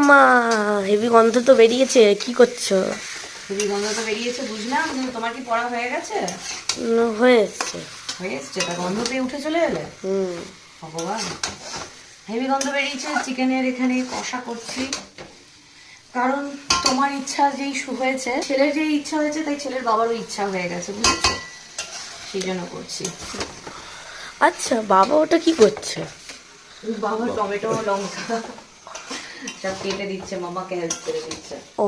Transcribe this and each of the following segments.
মাম্মা, heavy গন্ধ তো বেরিয়েছে, কি করছো? হেভি গন্ধ তো বেরিয়েছে বুঝলাম, কিন্তু তোমার কি পড়া হয়ে গেছে? হয়ে এসছে। হয়ে এসছে, তা গন্ধ পেয়ে উঠে চলে এলে? ভগবান, হেভি গন্ধ বেরিয়েছে। চিকেনের এখানে কষা করছি, কারণ তোমার ইচ্ছা যেই হয়েছে, ছেলের যেই ইচ্ছা হয়েছে, তাই ছেলের বাবারও ইচ্ছা হয়ে গেছে, বুঝেছো? সেই জন্য করছি। আচ্ছা, বাবা ওটা কি করছে? বাবা টমেটো লঙ্কা সব কেটে দিচ্ছে, মামাকে হেল্প করে দিচ্ছে। ও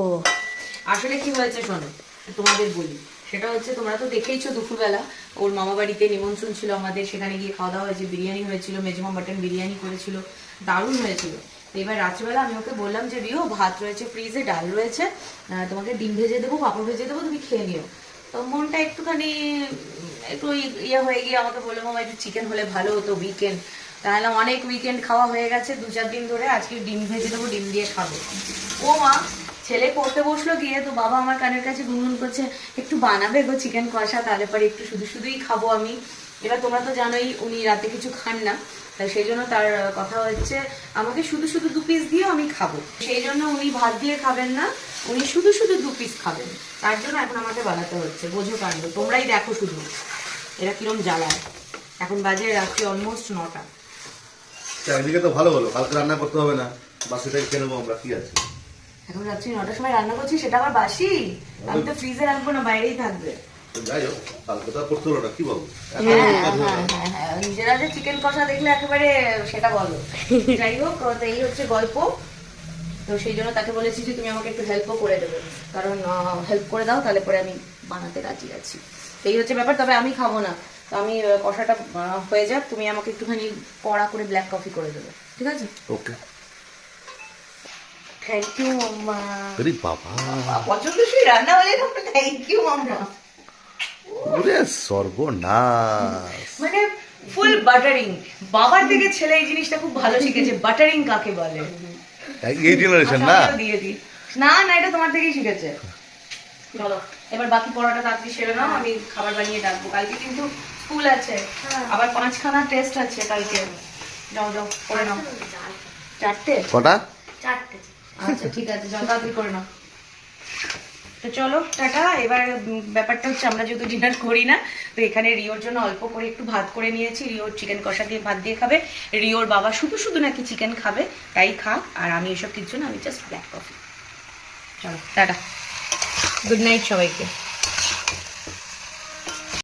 আসলে কি হয়েছে শোনো, তোমাদের বলি। সেটা হচ্ছে, তোমরা তো দেখেইছো দুপুরবেলা ওর মামা বাড়িতে নিমন্ত্রণ ছিল আমাদের, সেখানে গিয়ে খাওয়া দাওয়া হয়েছে, বিরিয়ানি হয়েছিল, মেজমা মাটন বিরিয়ানি করেছিল, দারুণ হয়েছিল। তো এবার রাত্রিবেলা আমি ওকে বললাম যে রিও, ভাত রয়েছে ফ্রিজে, ডাল রয়েছে, তোমাকে ডিম ভেজে দেবো, পাঁপড় ভেজে দেবো, তুমি খেয়ে নিও। তো মনটা একটুখানি একটু ইয়ে হয়ে গিয়ে আমাকে বললো, মামা একটু চিকেন হলে ভালো হতো, উইকেন্ড। তাহলে অনেক উইকেন্ড খাওয়া হয়ে গেছে 2-4 দিন ধরে, আজকে ডিম ভেজে দেবো, ডিম দিয়ে খাবো। ও মা, ছেলে পড়তে বসলো গিয়ে, তো বাবা আমার কানের কাছে গুনগুন করছে, একটু বানাবে গো চিকেন কষা, তাহলে পরে একটু শুধু শুধুই খাবো আমি। এবার তোমরা তো জানোই উনি রাতে কিছু খান না, তাই সেই জন্য তার কথা হচ্ছে আমাকে শুধু শুধু 2 পিস দিয়েও আমি খাবো। সেই জন্য উনি ভাত দিয়ে খাবেন না, উনি শুধু শুধু 2 পিস খাবেন। তার জন্য এখন আমাকে বানাতে হচ্ছে, বোঝো কাণ্ড। তোমরাই দেখো শুধু এরা কিরম জ্বালায়। এখন বাজে রাত্রি অলমোস্ট 9টা। একদিকে তো ভালো হলো, কালকে রান্না করতে হবে না, বাসিটাই খেয়ে নেবো আমরা, কি আছে। এখন রাত্রি 9টার সময় রান্না করছি, সেটা আবার বাসি? আমি তো ফ্রিজে রাখবো না, বাইরেই থাকবে। যাই হোক, কালকে তো আর করতে হলো না, কি বলবো। নিজেরা যে চিকেন কষা দেখলে একেবারে সেটা বলো। যাই হোক, তো এই হচ্ছে গল্প। তো সেই জন্য তাকে বলেছি যে তুমি আমাকে একটু হেল্পও করে দেবে, কারণ হেল্প করে দাও, তাহলে পরে আমি বানাতে রাজি আছি। এই হচ্ছে ব্যাপার। তবে আমি খাবো না, তো আমি কষাটা হয়ে যাক, তুমি আমাকে একটুখানি কড়া করে ব্ল্যাক কফি করে দেবে, ঠিক আছে? ওকে। থ্যাংক ইউ মাম্মা। আরে বাবা, পছন্দসই রান্না হলে থ্যাংক ইউ মাম্মা। ওরে সর্বনাশ। মানে ফুল বাটারিং। বাবার থেকে ছেলে এই জিনিসটা খুব ভালো শিখেছে, বাটারিং কাকে বলে। এই জেনারেশন না? দিয়ে দিই। না না, এটা তোমার থেকেই শিখেছে। চলো এবার বাকি পড়াটা তাড়াতাড়ি সেরে নাও, আমি খাবার বানিয়ে ডাকবো। কালকে কিন্তু স্কুল আছে, আবার 5খানা টেস্ট আছে কালকে। যাও যাও করে নাও। 4টে? কটা? 4টে। আচ্ছা ঠিক আছে, যাও তাড়াতাড়ি করে নাও। তো চলো টাটা। এবার ব্যাপারটা হচ্ছে, আমরা যেহেতু ডিনার করি না, তো এখানে রিওর জন্য অল্প করে একটু ভাত করে নিয়েছি। রিওর চিকেন কষা দিয়ে ভাত দিয়ে খাবে। রিওর বাবা শুধু শুধু নাকি চিকেন খাবে, তাই খাক। আর আমি এসব কিছু না, আমি জাস্ট ব্ল্যাক কফি। চলো টাটা, গুড নাইট সবাইকে।